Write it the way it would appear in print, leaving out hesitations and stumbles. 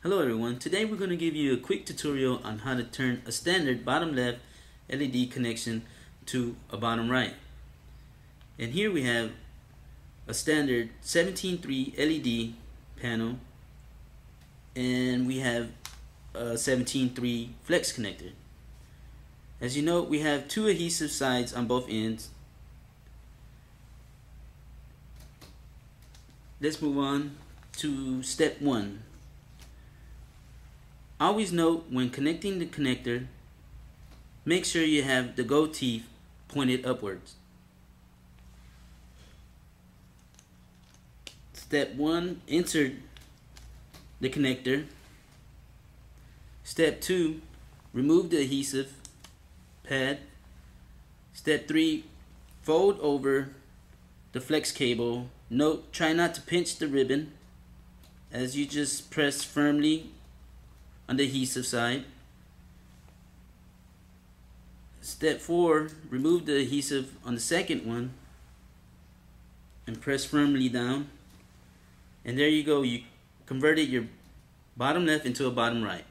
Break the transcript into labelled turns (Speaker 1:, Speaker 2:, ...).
Speaker 1: Hello everyone, today we're going to give you a quick tutorial on how to turn a standard bottom left LED connection to a bottom right. And here we have a standard 17.3 LED panel, and we have a 17.3 flex connector. As you note, we have two adhesive sides on both ends. Let's move on to step 1. Always note when connecting the connector, make sure you have the gold teeth pointed upwards. Step 1, insert the connector. Step 2, remove the adhesive pad. Step 3, fold over the flex cable. Note, try not to pinch the ribbon as you just press firmly on the adhesive side. Step 4, remove the adhesive on the second one and press firmly down. And there you go, you converted your bottom left into a bottom right.